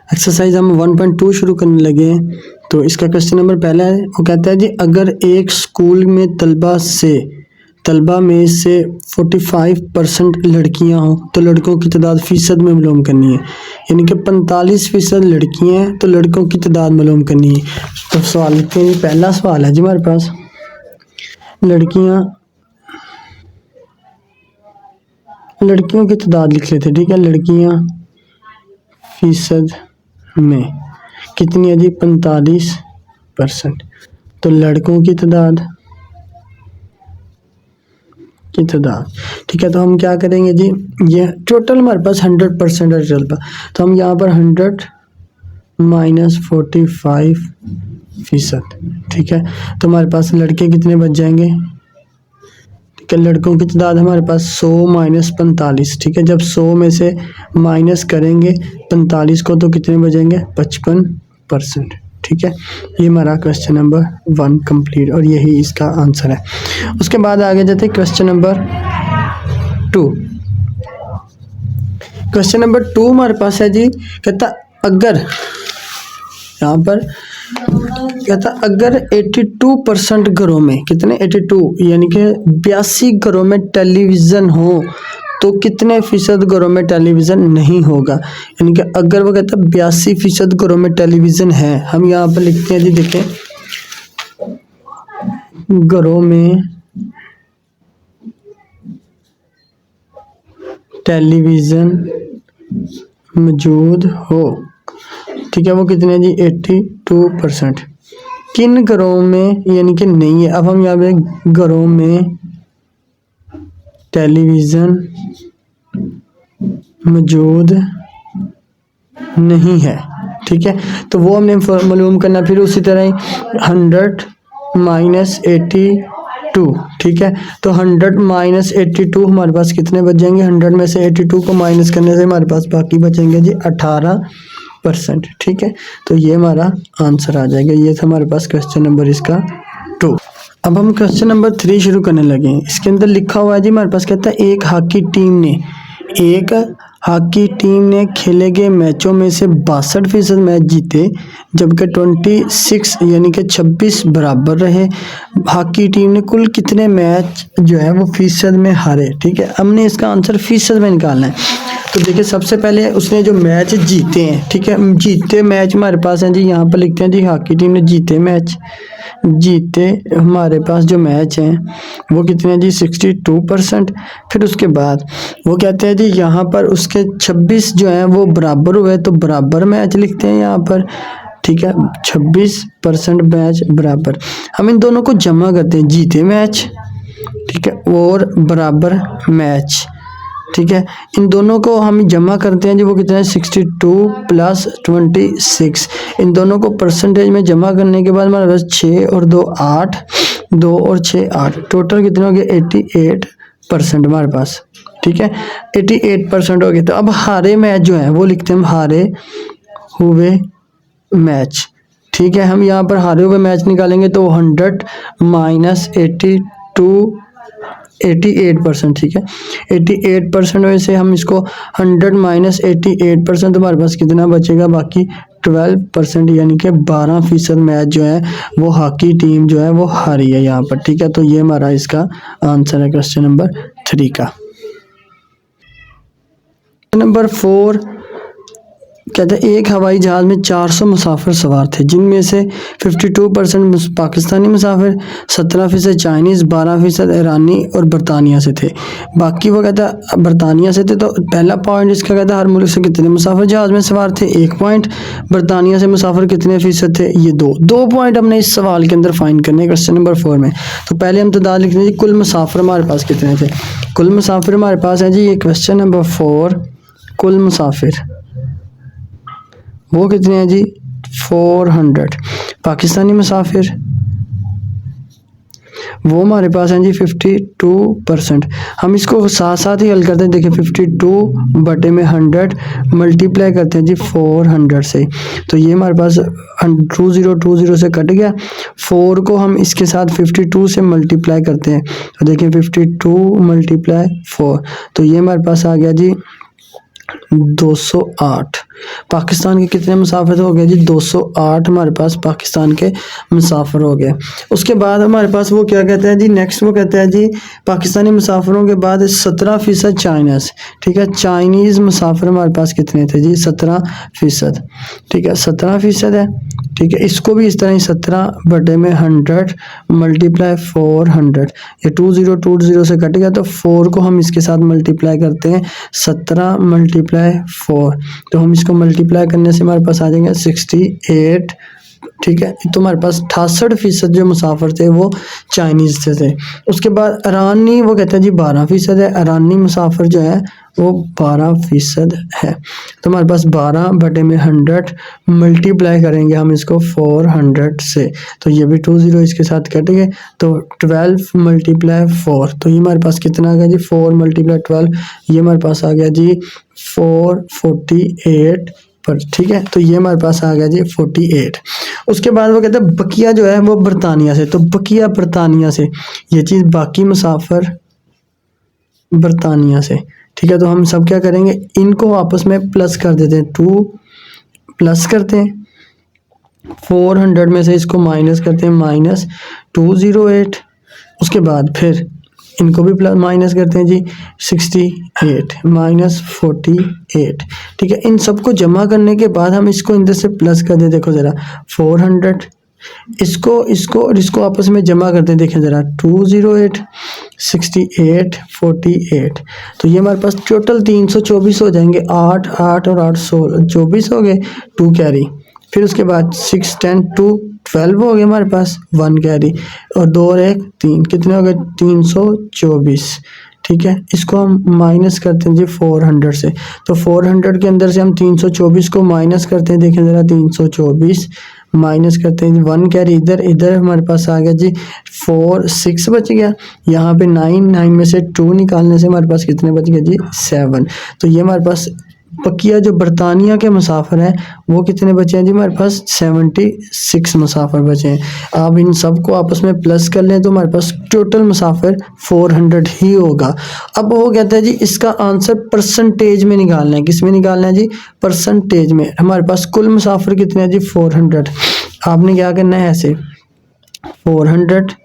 Exercise हम 1.2 शुरू करने लगे हैं। तो इसका क्वेश्चन नंबर पहला है, वो कहता है जी अगर एक स्कूल में तलबा में से 45% लड़कियां हों तो लड़कों की तादाद फीसद में मालूम करनी है। यानी कि 45% लड़कियां हैं तो लड़कों की तादाद मालूम करनी है। तो सवाल लिखते हैं जी, पहला सवाल है जी हमारे पास, लड़कियों की तादाद लिख लेते हैं। ठीक है, लड़कियां फीसद में कितनी है जी, 45%। तो लड़कों की तादाद ठीक है। तो हम क्या करेंगे जी, ये टोटल हमारे पास 100% है टोटल, तो हम यहाँ पर 100 माइनस 45%। ठीक है, तो हमारे पास लड़के कितने बच जाएंगे। ठीक है, लड़कों की तादाद हमारे पास 100 माइनस 45। ठीक है, जब 100 में से माइनस करेंगे 45 को तो कितने बचेंगे, 55%। ठीक है, ये हमारा क्वेश्चन नंबर 1 कंप्लीट और यही इसका आंसर है। उसके बाद आगे जाते हैं क्वेश्चन नंबर 2। क्वेश्चन नंबर 2 हमारे पास है जी, कहता अगर यहाँ पर कहता अगर 82% घरों में, कितने 82 यानी कि 82 घरों में टेलीविज़न हो तो कितने फीसद घरों में टेलीविज़न नहीं होगा। यानी कि अगर वो कहता 82% घरों में टेलीविज़न है, हम यहाँ पर लिखते हैं जी, देखें घरों में टेलीविज़न मौजूद हो। ठीक है, वो कितने जी, 82%। किन घरों में यानी कि नहीं है। अब हम यहाँ पे घरों में टेलीविज़न मौजूद नहीं है। ठीक है, तो वो हमने मालूम करना। फिर उसी तरह ही 100 माइनस 82। ठीक है, तो 100 माइनस 82 हमारे पास कितने बच जाएंगे, 100 में से 82 को माइनस करने से हमारे पास बाकी बचेंगे जी 18%। ठीक है, तो ये हमारा आंसर आ जाएगा। ये था हमारे पास क्वेश्चन नंबर इसका 2। अब हम क्वेश्चन नंबर 3 शुरू करने लगे हैं। इसके अंदर लिखा हुआ है जी हमारे पास, कहता है एक हाकी टीम ने खेले गए मैचों में से 62% मैच जीते, जबकि 26 यानी कि 26 बराबर रहे। हाकी टीम ने कुल कितने मैच जो है वो फीसद में हारे। ठीक है, हमने इसका आंसर फीसद में निकालना है। तो देखिए, सबसे पहले उसने जो मैच जीते हैं, ठीक है, जीते मैच हमारे पास हैं जी, यहाँ पर लिखते हैं जी हाकी टीम ने जीते हमारे पास जो मैच हैं वो कितने हैं जी, 62%। फिर उसके बाद वो कहते हैं जी यहाँ पर उसके 26 जो हैं वो बराबर हुए, तो बराबर मैच लिखते हैं यहाँ पर। ठीक है, 26% मैच बराबर। हम इन दोनों को जमा करते हैं, जीते मैच, ठीक है, और बराबर मैच। ठीक है, इन दोनों को हम जमा करते हैं जी, वो कितना है, 62 प्लस 26। इन दोनों को परसेंटेज में जमा करने के बाद हमारे पास 6 और 2 8, 2 और 6 8, टोटल कितने हो गए, 88% हमारे पास। ठीक है, 88% हो गए। तो अब हारे मैच जो है वो लिखते हैं हम हारे हुए मैच। ठीक है, हम यहाँ पर हारे हुए मैच निकालेंगे तो 100 माइनस 88%। ठीक है, 88% में से हम इसको 100 माइनस 88%, तो हमारे पास कितना बचेगा, बाकी 12% यानी कि 12% मैच जो है वो हाकी टीम जो है वो हारी है यहाँ पर। ठीक है, तो ये हमारा इसका आंसर है क्वेश्चन नंबर 3 का। नंबर 4 कहते हैं एक हवाई जहाज़ में 400 मुसाफिर सवार थे, जिनमें से 52% पाकिस्तानी मुसाफिर, 17% चाइनीज़, 12% ईरानी और बरतानिया से थे। बाकी वो कहता है बरतानिया से थे। तो पहला पॉइंट इसका कहता है हर मुल्क से कितने मुसाफिर जहाज़ में सवार थे, 1 पॉइंट। बरतानिया से मुसाफिर कितने फीसद थे, ये 2 पॉइंट हमने इस सवाल के अंदर फाइंड करने क्वेश्चन नंबर 4 में। तो पहले हम तादाद लिखते हैं जी, कुल मुसाफिर हमारे पास कितने थे। कुल मुसाफिर हमारे पास है जी, ये क्वेश्चन नंबर 4, कुल मुसाफिर वो कितने हैं जी, 400। पाकिस्तानी मुसाफिर वो हमारे पास हैं जी 52%। हम इसको साथ साथ ही हल करते हैं। देखिए 52 बटे में 100 मल्टीप्लाई करते हैं जी 400 से, तो ये हमारे पास 20 से कट गया। 4 को हम इसके साथ 52 से मल्टीप्लाई करते हैं, तो देखिए 52 मल्टीप्लाई 4, तो ये हमारे पास आ गया जी 208। पाकिस्तान के कितने मुसाफिर हो गए जी? 208 हमारे पास पाकिस्तान के मुसाफिर हो गए। उसके बाद हमारे पास वो क्या कहते हैं जी, नेक्स्ट वो कहते हैं जी पाकिस्तानी मुसाफिरों के बाद 17% चाइना से, ठीक है। चाइनीज़ मुसाफिर हमारे पास कितने थे जी? 17%, ठीक है, 17% है, ठीक है। इसको भी इस तरह ही 17/100 मल्टीप्लाई 400, ये 20 से कट गया तो 4 को हम इसके साथ मल्टीप्लाई करते हैं 17 × 4, तो हम इसको मल्टीप्लाई करने से हमारे पास आ जाएंगे 68, ठीक है। तो हमारे पास 68% जो मुसाफिर थे वो चाइनीज़ से थे। उसके बाद ईरानी वो कहते हैं जी 12% है, ईरानी मुसाफिर जो है वो 12% है। तो हमारे पास 12/100 मल्टीप्लाई करेंगे हम इसको 400 से, तो ये भी 20 इसके साथ कट गए, तो 12 × 4, तो ये हमारे पास कितना आ गया जी? 4 × 12, ये हमारे पास आ गया जी 448 पर, ठीक है। तो ये हमारे पास आ गया जी 48। उसके बाद वो कहते हैं बकिया जो है वो बरतानिया से, तो बकिया बरतानिया से, ये चीज़ बाकी मुसाफिर बरतानिया से, ठीक है। तो हम सब क्या करेंगे, इनको आपस में प्लस कर देते हैं, 2 प्लस करते हैं, 400 में से इसको माइनस करते हैं, -208। उसके बाद फिर इनको भी प्लस माइनस करते हैं जी 68 -48, ठीक है। इन सबको जमा करने के बाद हम इसको इधर से प्लस कर दें, देखो ज़रा 400, इसको और इसको आपस में जमा करते हैं, देखें ज़रा 208 68 48, तो ये हमारे पास टोटल 324 हो जाएंगे, 8 8 और 8 16 24 हो गए, 2 कैरी, फिर उसके बाद 6 10 2 12 हो गए हमारे पास, 1 कैरी, और 2 और 1 3, कितने हो गए? 324, ठीक है। इसको हम माइनस करते हैं जी 400 से, तो 400 के अंदर से हम 324 को माइनस करते हैं, देखें ज़रा 324 माइनस करते हैं, 1 कैरी इधर, इधर हमारे पास आ गया जी 4 6 बच गया, यहाँ पे 9 में से 2 निकालने से हमारे पास कितने बच गए जी? 7। तो ये हमारे पास बकिया जो बरतानिया के मुसाफिर हैं वो कितने बचे हैं जी? हमारे पास 76 मुसाफिर बचे हैं। आप इन सब को आपस में प्लस कर लें तो हमारे पास टोटल मुसाफिर 400 ही होगा। अब वो कहता है जी इसका आंसर परसेंटेज में निकालना है, किस में निकालना है जी? परसेंटेज में। हमारे पास कुल मुसाफिर कितने हैं जी? 400। आपने क्या करना है, ऐसे 400,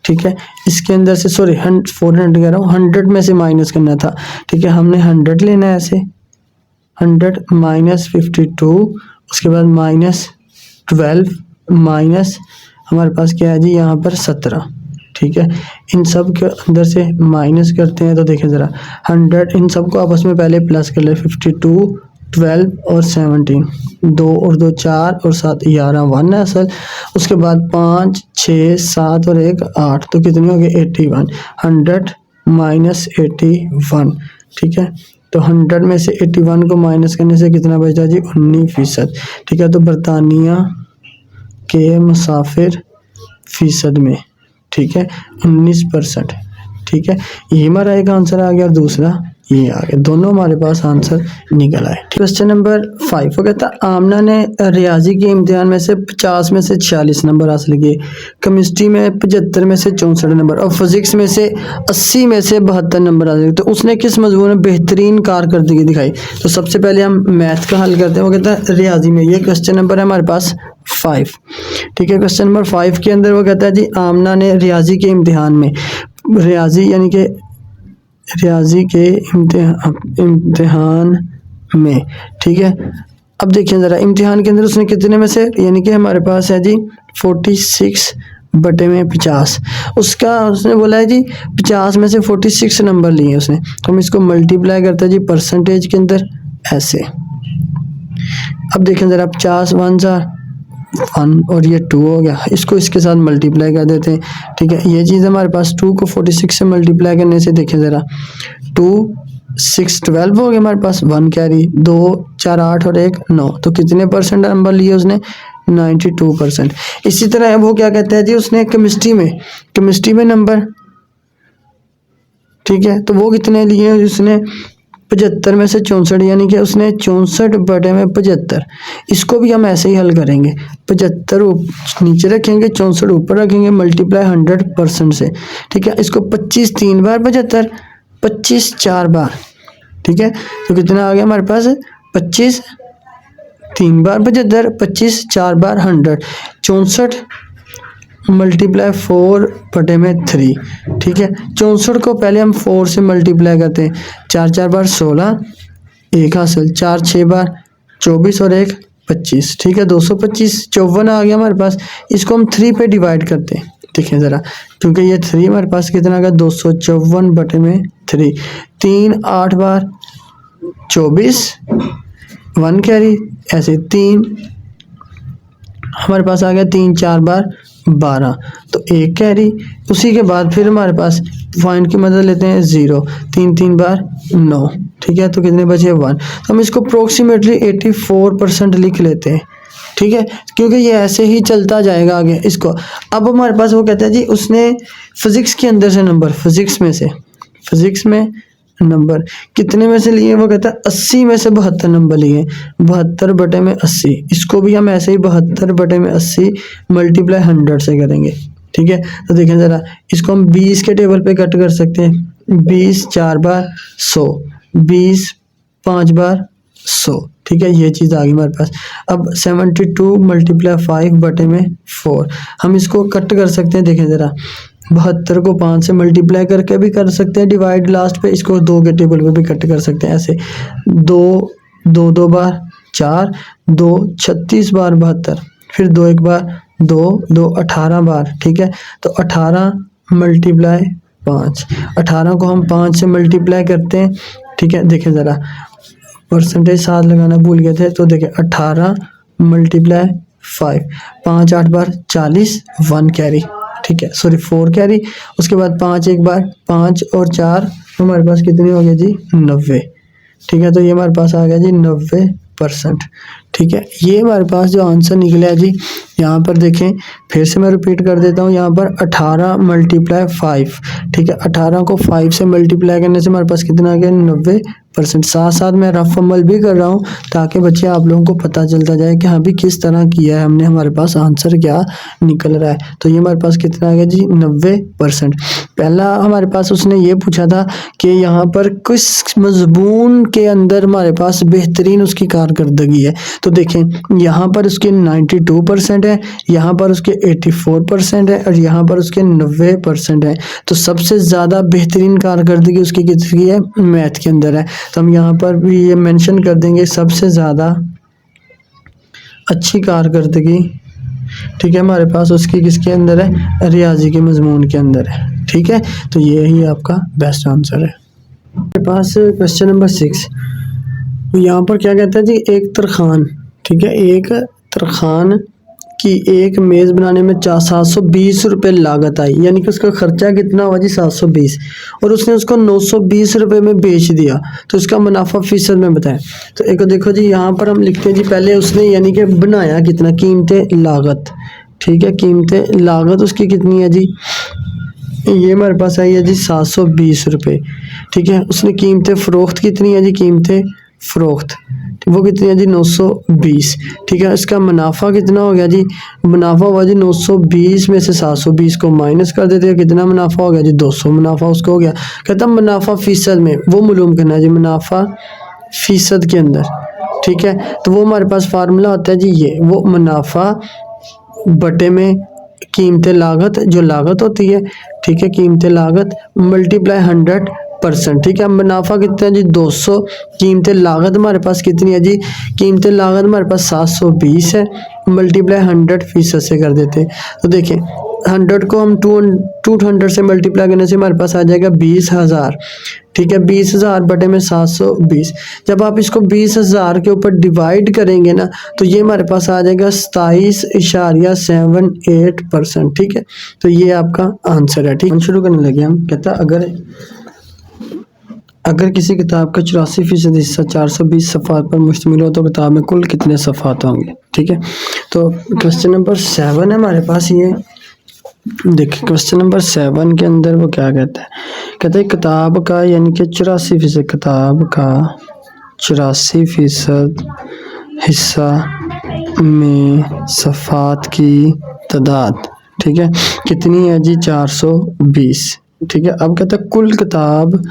ठीक है, इसके अंदर से सॉरी 400 कह रहा हूँ, 100 में से माइनस करना था, ठीक है। हमने 100 लेना है, ऐसे 100 -52, उसके बाद -12 माइनस हमारे पास क्या है जी? यहाँ पर 17, ठीक है। इन सब के अंदर से माइनस करते हैं तो देखें ज़रा 100, इन सब को आपस में पहले प्लस कर ले, 52 12 और 17, 2 और 2 4 और 7 11, 1 है असल। उसके बाद 5 6 7 और 1 8, तो कितने हो गए? 81, 100 -81, ठीक है। तो 100 में से 81 को माइनस करने से कितना बचता जी? 19%, ठीक है। तो बरतानिया के मुसाफिर फीसद में, ठीक है, 19%, ठीक है। ये हमारा एक आंसर आ गया और दूसरा ये आ गया, दोनों हमारे पास आंसर निकल आए। क्वेश्चन नंबर 5 वो कहता है आमना ने रियाजी के इम्तिहान में से 50 में से 46 नंबर हासिल किए, केमिस्ट्री में 75 में से 64 नंबर और फिजिक्स में से 80 में से 72 नंबर हासिल किए, तो उसने किस मजमून में बेहतरीन कारकर्दगी दिखाई? तो सबसे पहले हम मैथ का हल करते हैं। वो कहता है रियाजी में, ये क्वेश्चन नंबर है हमारे पास 5, ठीक है। क्वेश्चन नंबर 5 के अंदर वो कहता है जी आमना ने रियाजी के इम्तिहान में, रियाजी यानी कि रियाजी के इम्तिहान में, ठीक है। अब देखिए ज़रा इम्तिहान के अंदर उसने कितने में से, यानी कि हमारे पास है जी 46/50, उसका उसने बोला है जी 50 में से 46 नंबर लिए उसने, तो हम इसको मल्टीप्लाई करते हैं जी परसेंटेज के अंदर ऐसे। अब देखें ज़रा 50 1 1 और ये 2 हो गया, इसको इसके साथ मल्टीप्लाई कर देते हैं, ठीक है। ये चीज़ हमारे पास 2 को 46 से मल्टीप्लाई करने से देखें ज़रा 2 6 12 हो गया हमारे पास, 1 कैरी, 2 4 8 और 1 9, तो कितने परसेंट नंबर लिए उसने? 92%। इसी तरह वो क्या कहता है जी उसने केमिस्ट्री में नंबर, ठीक है, तो वो कितने लिए उसने? 75 में से 64, यानी कि उसने 64/75। इसको भी हम ऐसे ही हल करेंगे, 75 नीचे रखेंगे 64 ऊपर रखेंगे, मल्टीप्लाई 100% से, ठीक है। इसको 25 3 बार 75, 25 4 बार, ठीक है। तो कितना आ गया हमारे पास? 25 3 बार 75, 25 4 बार 100, 64 मल्टीप्लाई 4/3। ठीक है, 64 को पहले हम 4 से मल्टीप्लाई करते हैं, 4 4 बार 16, 1 हासिल, 4 6 बार 24 और 1 25। ठीक है, 225 54 आ गया हमारे पास। इसको हम 3 पे डिवाइड करते हैं, देखें ज़रा, क्योंकि ये 3 हमारे पास कितना आ गया, 254/3। 3 8 बार 24, 1 कैरी, ऐसे 3 हमारे पास आ गया, 3 4 बार 12, तो 1 कैरी। उसी के बाद फिर हमारे पास पॉइंट की मदद लेते हैं, 0, 3 3 बार 9। ठीक है, तो कितने बचे, 1। तो हम इसको अप्रोक्सीमेटली 84% लिख लेते हैं। ठीक है, क्योंकि ये ऐसे ही चलता जाएगा आगे इसको। अब हमारे पास वो कहता है जी उसने फिजिक्स के अंदर से नंबर, फिजिक्स में नंबर कितने में से लिए, वो कहता है 80 में से 72 नंबर लिए, 72/80। इसको भी हम ऐसे ही 72/80 मल्टीप्लाई 100 से करेंगे। ठीक है, तो देखें ज़रा, इसको हम 20 के टेबल पे कट कर सकते हैं, 20 4 बार 100, 20 5 बार 100। ठीक है, ये चीज़ आ गई हमारे पास। अब 72 मल्टीप्लाई 5/4, हम इसको कट कर सकते हैं, देखें ज़रा, 72 को 5 से मल्टीप्लाई करके भी कर सकते हैं डिवाइड लास्ट पे, इसको 2 के टेबल पे भी कट कर सकते हैं, ऐसे 2 2 2 बार 4, 2 36 बार 72, फिर 2 1 बार 2 2 18 बार। ठीक है, तो 18 मल्टीप्लाई 5, 18 को हम 5 से मल्टीप्लाई करते हैं। ठीक है, देखें ज़रा, परसेंटेज साथ लगाना भूल गए थे, तो देखें 18 मल्टीप्लाई 5, 5 8 बार 40, 1 कैरी। ठीक है, सॉरी 4 कैरी। उसके बाद 5 1 बार 5 और 4 हमारे पास कितनी हो गई जी, 90। ठीक है, तो ये हमारे पास आ गया जी 90%। ठीक है, ये हमारे पास जो आंसर निकला है जी, यहाँ पर देखें, फिर से मैं रिपीट कर देता हूँ, यहाँ पर 18 मल्टीप्लाई 5। ठीक है, 18 को 5 से मल्टीप्लाई करने से हमारे पास कितना आ गया, 90%। साथ साथ मैं रफ अमल भी कर रहा हूँ ताकि बच्चे आप लोगों को पता चलता जाए कि हाँ भी किस तरह किया है हमने, हमारे पास आंसर क्या निकल रहा है। तो ये हमारे पास कितना आ गया जी, 90%। पहला हमारे पास उसने ये पूछा था कि यहाँ पर किस मजमून के अंदर हमारे पास बेहतरीन उसकी कारकर्दगी है, तो देखें यहाँ पर उसके 92% है, यहाँ पर उसके 84% है और यहाँ पर उसके 90% है। तो सबसे ज़्यादा बेहतरीन कारकर्दगी उसकी किसकी है, मैथ के अंदर है। तो हम यहाँ पर भी ये मेंशन कर देंगे, सबसे ज़्यादा अच्छी कारकर्दगी, ठीक है, हमारे पास उसकी किसके अंदर है, रियाजी के मजमून के अंदर है। ठीक है, तो ये ही आपका बेस्ट आंसर है। हमारे पास क्वेश्चन नंबर 6, यहाँ पर क्या कहता है जी, एक तरखान, ठीक है, एक तरखान की एक मेज़ बनाने में 720 रुपये लागत आई, यानी कि उसका खर्चा कितना हुआ जी, 720, और उसने उसको 920 रुपये में बेच दिया, तो इसका मुनाफा फीसद में बताएं। तो एक देखो जी, यहाँ पर हम लिखते हैं जी, पहले उसने यानी कि बनाया कितना, कीमत लागत। ठीक है, कीमत लागत उसकी कितनी है जी, ये हमारे पास आई है जी 720 रुपये। ठीक है, उसने कीमत फ़रोख्त कितनी है जी, कीमत फ़रोख्त वो कितनी है जी, 920। ठीक है, इसका मुनाफा कितना हो गया जी, मुनाफा हुआ जी 920 में से 720 को माइनस कर देते हैं, कितना मुनाफा हो गया जी, 200 मुनाफा उसको हो गया। कहता मुनाफा फीसद में वो मालूम करना है जी, मुनाफा फीसद के अंदर। ठीक है, तो वो हमारे पास फार्मूला होता है जी, ये वो मुनाफा बटे में कीमत लागत, जो लागत होती है, ठीक है, कीमत लागत मल्टीप्लाई 100%। ठीक है, मुनाफा कितना है जी, 200, कीमत लागत हमारे पास कितनी है जी, कीमत लागत हमारे पास 720 है, मल्टीप्लाई 100% से कर देते हैं। तो देखें 100 को हम 200 से मल्टीप्लाई करने से हमारे पास आ जाएगा 20,000। ठीक है, 20,000 बटे में 720, जब आप इसको 20,000 के ऊपर डिवाइड करेंगे ना, तो ये हमारे पास आ जाएगा 27.78%। ठीक है, तो ये आपका आंसर है। ठीक है, शुरू करने लगे हम। कहता अगर किसी किताब का 84% हिस्सा 420 सफ़ात पर मुश्तमिल हो तो किताब में कुल कितने सफ़ात होंगे। ठीक है, तो क्वेश्चन नंबर 7 है हमारे पास। ये देखिए क्वेश्चन नंबर 7 के अंदर वो क्या कहता है, कहता है किताब का यानी कि 84%, किताब का 84% हिस्सा में सफ़ात की तादाद, ठीक है, कितनी है जी, 420। ठीक है, अब कहता है कुल किताब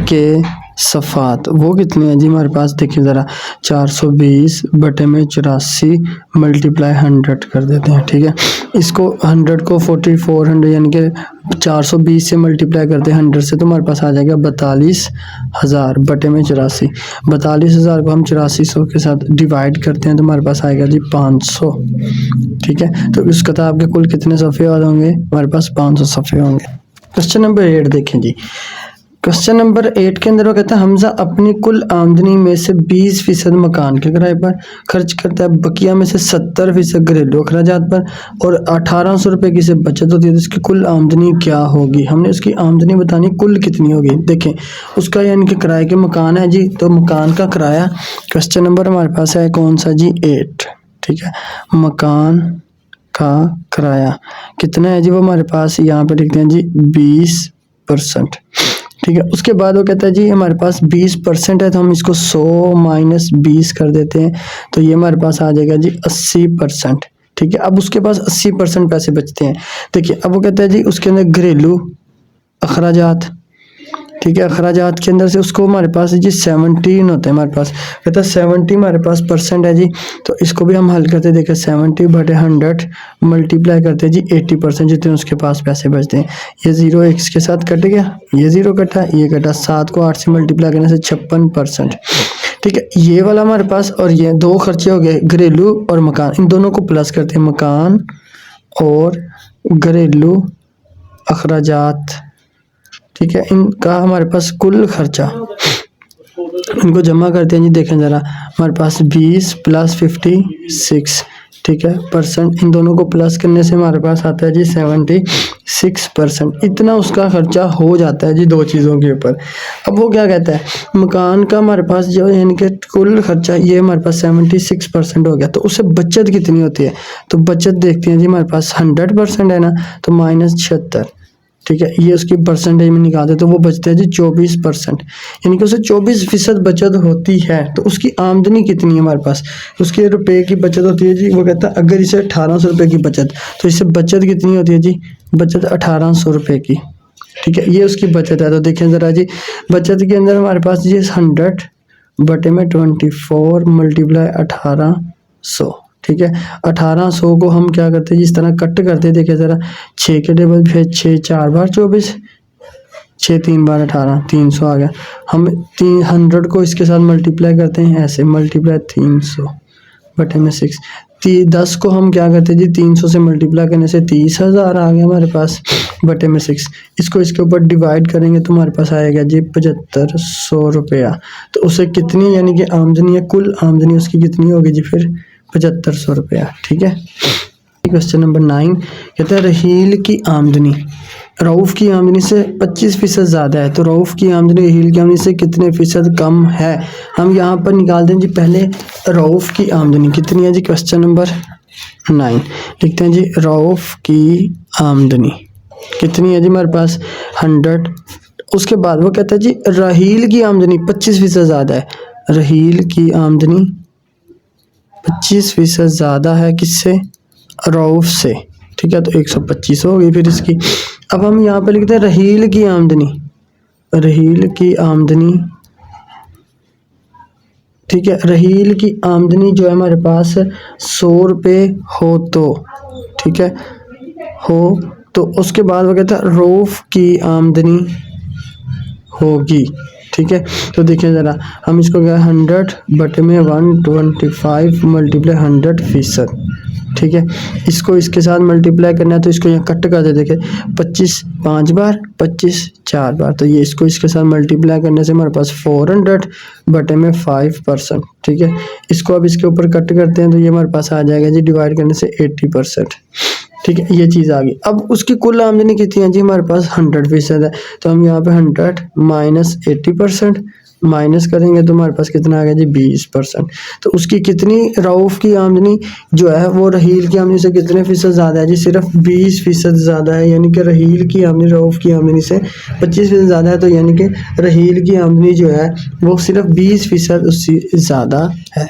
के सफ़ात वो कितनी है जी हमारे पास, देखिए ज़रा 420 बटे में 84 मल्टीप्लाई 100 कर देते हैं, ठीक है। इसको 100 को 4400 यानी कि 420 से मल्टीप्लाई करते हैं 100 से, तो हमारे पास आ जाएगा 42,000 बटे में 84। 42,000 को हम 8400 के साथ डिवाइड करते हैं तो हमारे पास आएगा जी 500, ठीक है। तो इस किताब के कुल कितने सफ़े होंगे, हमारे पास 500 सफ़े होंगे। क्वेश्चन नंबर 8 देखें जी। क्वेश्चन नंबर 8 के अंदर वो कहता है हमजा अपनी कुल आमदनी में से 20% मकान के किराए पर खर्च करता है, बकिया में से 70% घरेलू अखराजात पर और 1800 रुपये की से बचत होती है, तो इसकी कुल आमदनी क्या होगी। हमने उसकी आमदनी बतानी कुल कितनी होगी। देखें उसका यानी कि किराए के मकान है जी, तो मकान का किराया क्वेश्चन नंबर हमारे पास है कौन सा जी 8, ठीक है। मकान का किराया कितना है जी, वो हमारे पास यहाँ पे लिखते हैं जी 20%, ठीक है। उसके बाद वो कहता है जी हमारे पास 20% है तो हम इसको 100 माइनस 20 कर देते हैं, तो ये हमारे पास आ जाएगा जी 80%, ठीक है। अब उसके पास 80% पैसे बचते हैं। देखिए अब वो कहता है जी उसके अंदर घरेलू अखराजात, ठीक है, अखराजात के अंदर से उसको हमारे पास जी 17 होते हैं हमारे पास, कहता है 70 हमारे पास परसेंट है जी, तो इसको भी हम हल करते देखें 70 बटे 100 मल्टीप्लाई करते हैं जी 80% जितने उसके पास पैसे बचते हैं। ये 0 x के साथ कट गया, ये 0 कटा, ये कटा, 7 को 8 से मल्टीप्लाई करने से 56%, ठीक है। ये वाला हमारे पास और ये दो खर्चे हो गए घरेलू और मकान, इन दोनों को प्लस करते हैं, मकान और घरेलू अखराजात, ठीक है। इनका हमारे पास कुल खर्चा, इनको जमा करते हैं जी। देखें ज़रा हमारे पास 20 प्लस 56, ठीक है, परसेंट, इन दोनों को प्लस करने से हमारे पास आता है जी 76%। इतना उसका खर्चा हो जाता है जी दो चीज़ों के ऊपर। अब वो क्या कहता है, मकान का हमारे पास जो यानी कि कुल खर्चा ये हमारे पास 76% हो गया, तो उससे बचत कितनी होती है, तो बचत देखते हैं जी हमारे पास 100% है ना, तो -76, ठीक है। ये उसकी परसेंटेज में निकालते तो वो बचते हैं जी 24%, यानी कि उसे 24% बचत होती है। तो उसकी आमदनी कितनी है हमारे पास, उसके रुपए की बचत होती है जी, वो कहता है अगर इसे 1800 रुपये की बचत, तो इससे बचत कितनी होती है जी, बचत 1800 रुपये की, ठीक है। ये उसकी बचत है। तो देखें ज़रा जी बचत के अंदर हमारे पास ये 100 बटे में 24 मल्टीप्लाई 1800, ठीक है। 1800 को हम क्या करते हैं जिस तरह कट करते हैं, देखिए ज़रा 6 के टेबल पे 6 4 बार 24, 6 3 बार 18, 300 आ गया। हम 300 को इसके साथ मल्टीप्लाई करते हैं ऐसे, मल्टीप्लाई 300 बटे में 6, 10 को हम क्या करते हैं जी 300 से मल्टीप्लाई करने से 30,000 आ गया हमारे पास बटे में 6। इसको इसके ऊपर डिवाइड करेंगे तो हमारे पास आएगा जी 7500 रुपया। तो उसे कितनी यानी कि आमदनी है, कुल आमदनी उसकी कितनी होगी जी फिर 7500 रुपया, ठीक है। क्वेश्चन नंबर 9 कहता है रहील की आमदनी रऊफ़ की आमदनी से 25% ज़्यादा है, तो रऊफ़ की आमदनी रहील की आमदनी से कितने फ़ीसद कम है। हम यहाँ पर निकाल दें जी पहले रऊफ़ की आमदनी कितनी है जी, क्वेश्चन नंबर 9 लिखते हैं जी रऊफ़ की आमदनी कितनी है जी हमारे पास 100। उसके बाद वो कहता है जी रहील की आमदनी 25% ज़्यादा है, रहील की आमदनी 25% ज़्यादा है किससे, रऊफ़ से, ठीक है। तो 125 हो गई फिर इसकी। अब हम यहाँ पे लिखते हैं रहील की आमदनी, रहील की आमदनी, ठीक है। रहील की आमदनी जो है हमारे पास 100 रुपये हो तो, ठीक है, हो तो उसके बाद वो कहता है रऊफ़ की आमदनी होगी, ठीक है। तो देखिए ज़रा हम इसको क्या 100 बटे में 125 मल्टीप्लाई 100%, ठीक है। इसको इसके साथ मल्टीप्लाई करना है तो इसको यहाँ कट कर दे, देखें 25 5 बार 25 4 बार, तो ये इसको इसके साथ मल्टीप्लाई करने से हमारे पास 400 बटे में 5%, ठीक है। इसको अब इसके ऊपर कट करते हैं तो ये हमारे पास आ जाएगा जी डिवाइड करने से 80%, ठीक है। ये चीज़ आ गई। अब उसकी कुल आमदनी कितनी है जी हमारे पास 100% है, तो हम यहाँ पे 100 माइनस 80% माइनस करेंगे तो हमारे पास कितना आ गया जी 20%। तो उसकी कितनी रऊफ़ की आमदनी जो है वो रहील की आमदनी से कितने फ़ीसद ज़्यादा है जी, सिर्फ 20% ज़्यादा है, यानी कि रहील की आमदनी रऊफ़ की आमदनी से 25% ज़्यादा है, तो यानी कि रहील की आमदनी जो है वो सिर्फ 20% उससे ज़्यादा है।